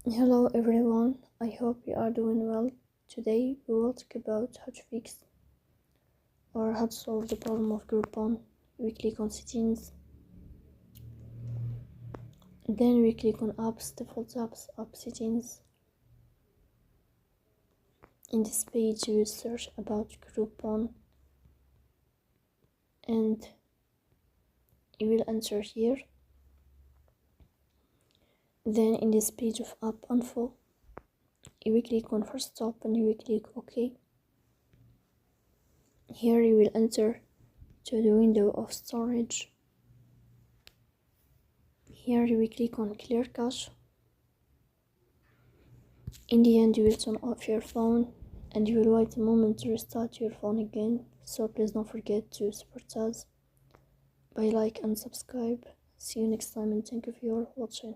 Hello everyone, I hope you are doing well. Today we will talk about how to fix or how to solve the problem of Groupon. We click on settings, then we click on apps, default apps, app settings. In this page you will search about Groupon and you will enter here. Then in this page of app info, you will click on first stop and you will click OK. Here you will enter to the window of storage. Here you will click on clear cache. In the end you will turn off your phone and you will wait a moment to restart your phone again. So please don't forget to support us by like and subscribe. See you next time and thank you for watching.